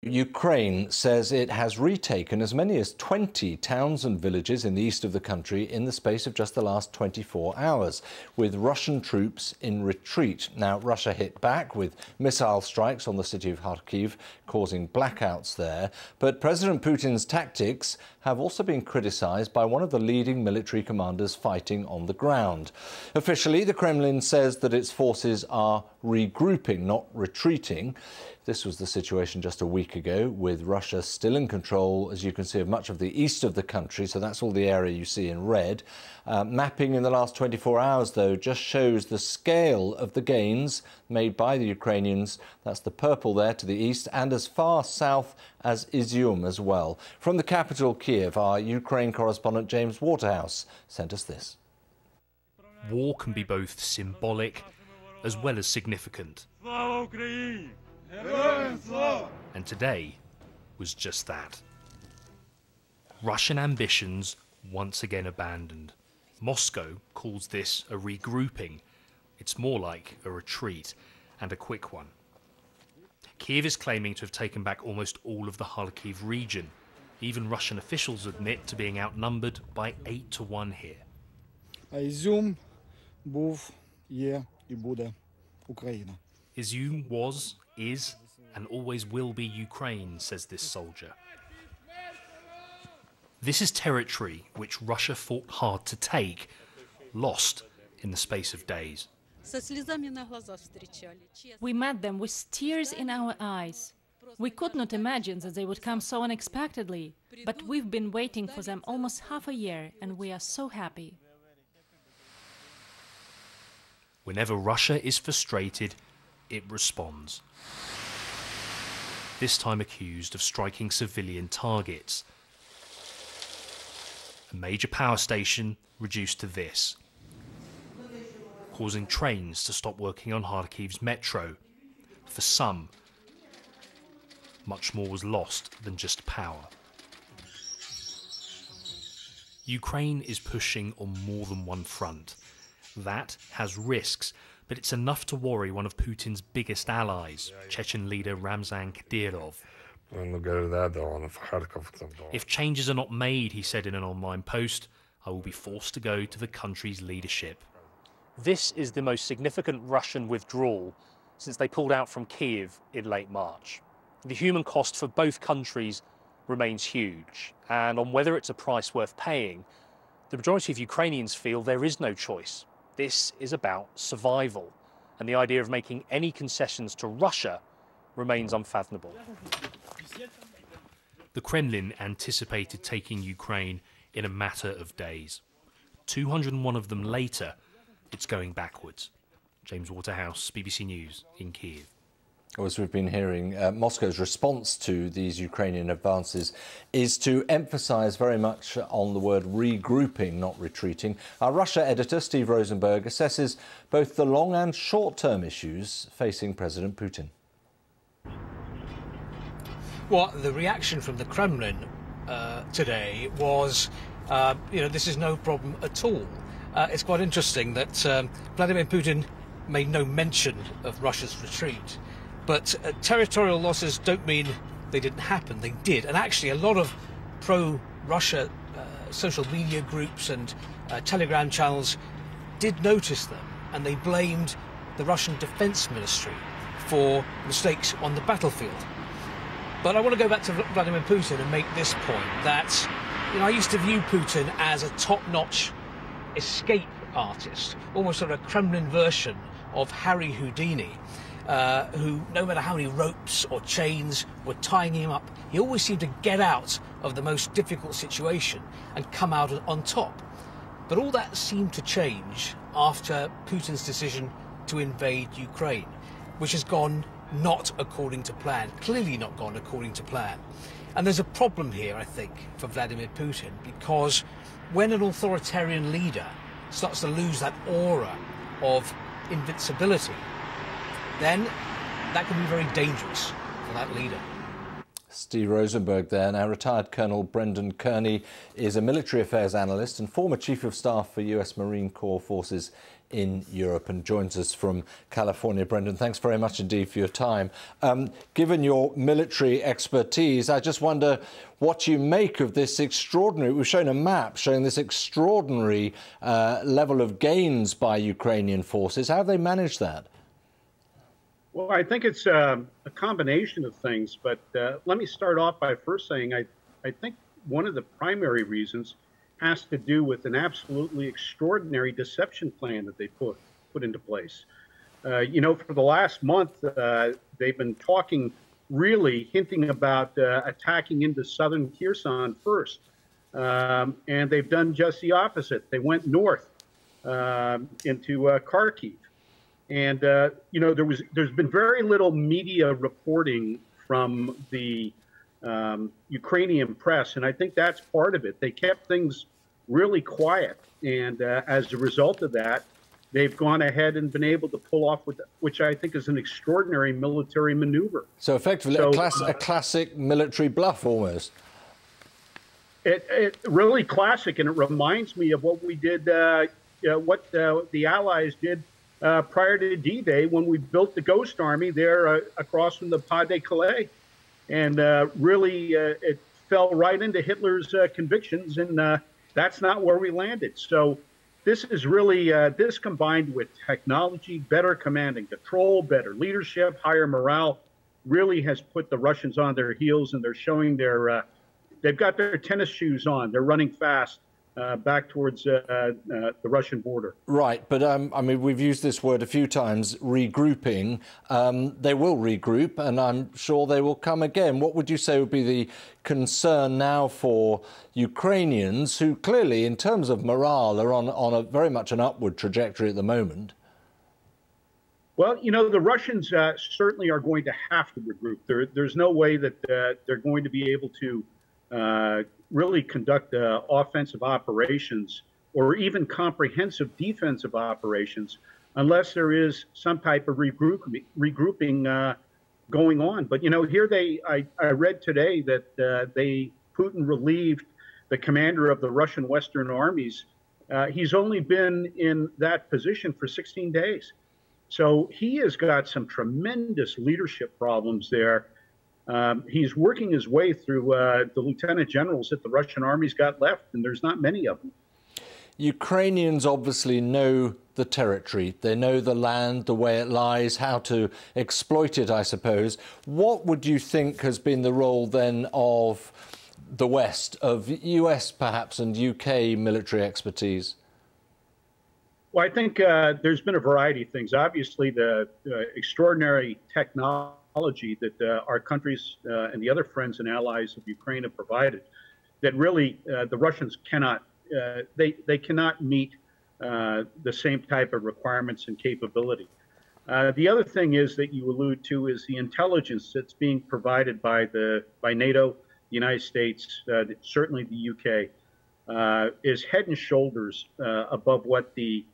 Ukraine says it has retaken as many as 20 towns and villages in the east of the country in the space of just the last 24 hours, with Russian troops in retreat. Now, Russia hit back with missile strikes on the city of Kharkiv, causing blackouts there. But President Putin's tactics have also been criticised by one of the leading military commanders fighting on the ground. Officially, the Kremlin says that its forces are regrouping, not retreating. This was the situation just a week ago, with Russia still in control, as you can see, of much of the east of the country. So that's all the area you see in red. Mapping in the last 24 hours, though, just shows the scale of the gains made by the Ukrainians. That's the purple there to the east, and as far south as Izium as well. From the capital, Kyiv, our Ukraine correspondent James Waterhouse sent us this. War can be both symbolic as well as significant. And today was just that. Russian ambitions once again abandoned. Moscow calls this a regrouping. It's more like a retreat, and a quick one. Kyiv is claiming to have taken back almost all of the Kharkiv region. Even Russian officials admit to being outnumbered by 8-1 here. Izium був, є і буде Україна. Izium was, is, and always will be Ukraine, says this soldier. This is territory which Russia fought hard to take, lost in the space of days. We met them with tears in our eyes. We could not imagine that they would come so unexpectedly, but we've been waiting for them almost half a year, and we are so happy. Whenever Russia is frustrated, it responds. This time accused of striking civilian targets. A major power station reduced to this, causing trains to stop working on Kharkiv's metro. For some, much more was lost than just power. Ukraine is pushing on more than one front. That has risks, but it's enough to worry one of Putin's biggest allies, Chechen leader Ramzan Kadyrov. If changes are not made, he said in an online post, I will be forced to go to the country's leadership. This is the most significant Russian withdrawal since they pulled out from Kyiv in late March. The human cost for both countries remains huge, and on whether it's a price worth paying, the majority of Ukrainians feel there is no choice. This is about survival, and the idea of making any concessions to Russia remains unfathomable. The Kremlin anticipated taking Ukraine in a matter of days. 201 of them later, it's going backwards. James Waterhouse, BBC News in Kyiv. As we've been hearing, Moscow's response to these Ukrainian advances is to emphasise very much on the word regrouping, not retreating. Our Russia editor, Steve Rosenberg, assesses both the long and short-term issues facing President Putin. Well, the reaction from the Kremlin today was, this is no problem at all. It's quite interesting that Vladimir Putin made no mention of Russia's retreat. But territorial losses don't mean they didn't happen. They did. And actually, a lot of pro-Russia social media groups and Telegram channels did notice them. And they blamed the Russian Defense Ministry for mistakes on the battlefield. But I want to go back to Vladimir Putin and make this point that, I used to view Putin as a top-notch escape artist, almost sort of a Kremlin version of Harry Houdini. Who, no matter how many ropes or chains were tying him up, he always seemed to get out of the most difficult situation and come out on top. But all that seemed to change after Putin's decision to invade Ukraine, which has gone not according to plan, clearly not gone according to plan. And there's a problem here, I think, for Vladimir Putin, because when an authoritarian leader starts to lose that aura of invincibility, then that can be very dangerous for that leader. Steve Rosenberg there. Now, retired Colonel Brendan Kearney is a military affairs analyst and former Chief of Staff for US Marine Corps forces in Europe, and joins us from California. Brendan, thanks very much indeed for your time. Given your military expertise, I just wonder what you make of this extraordinary, we've shown a map showing this extraordinary level of gains by Ukrainian forces. How have they managed that? Well, I think it's a combination of things, but let me start off by first saying I think one of the primary reasons has to do with an absolutely extraordinary deception plan that they put into place. You know, for the last month, they've been talking, really hinting about attacking into southern Kherson first. And they've done just the opposite. They went north into Kharkiv. And, you know, there's been very little media reporting from the Ukrainian press, and I think that's part of it. They kept things really quiet, and as a result of that, they've gone ahead and been able to pull off, which I think is an extraordinary military maneuver. So effectively, a classic military bluff almost. It really classic, and it reminds me of what we did, what the Allies did prior to D-Day when we built the Ghost Army there across from the Pas de Calais. And really, it fell right into Hitler's convictions, and that's not where we landed. So this is really, this combined with technology, better command and control, better leadership, higher morale, really has put the Russians on their heels, and they're showing their, they've got their tennis shoes on. They're running fast back towards the Russian border. Right, but I mean, we've used this word a few times, regrouping. They will regroup, and I'm sure they will come again. What would you say would be the concern now for Ukrainians, who clearly, in terms of morale, are on a very much an upward trajectory at the moment? Well, you know, the Russians certainly are going to have to regroup. There's no way that they're going to be able to really conduct offensive operations or even comprehensive defensive operations unless there is some type of regrouping going on. But, you know, here I read today that Putin relieved the commander of the Russian Western armies. He's only been in that position for 16 days. So he has got some tremendous leadership problems there. He's working his way through the lieutenant generals that the Russian army's got left, and there's not many of them. Ukrainians obviously know the territory. They know the land, the way it lies, how to exploit it, I suppose. What would you think has been the role then of the West, of US perhaps and UK military expertise? Well, I think there's been a variety of things. Obviously, the extraordinary technology that our countries and the other friends and allies of Ukraine have provided, that really the Russians cannot, they cannot meet the same type of requirements and capability. The other thing is that you allude to is the intelligence that's being provided by NATO, the United States, certainly the UK, is head and shoulders above what the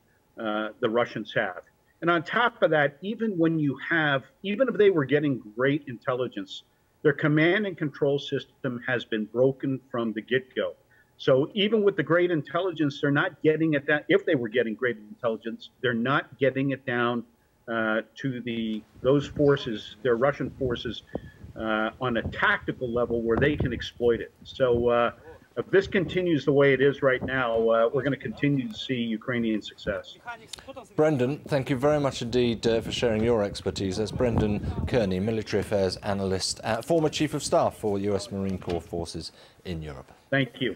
Russians have. And on top of that, even if they were getting great intelligence, their command and control system has been broken from the get-go. So even with the great intelligence, they're not getting it down. If they were getting great intelligence, they're not getting it down to those forces, their Russian forces, on a tactical level where they can exploit it. So if this continues the way it is right now, we're going to continue to see Ukrainian success. Brendan, thank you very much indeed for sharing your expertise. That's Brendan Kearney, military affairs analyst, former Chief of Staff for US Marine Corps forces in Europe. Thank you.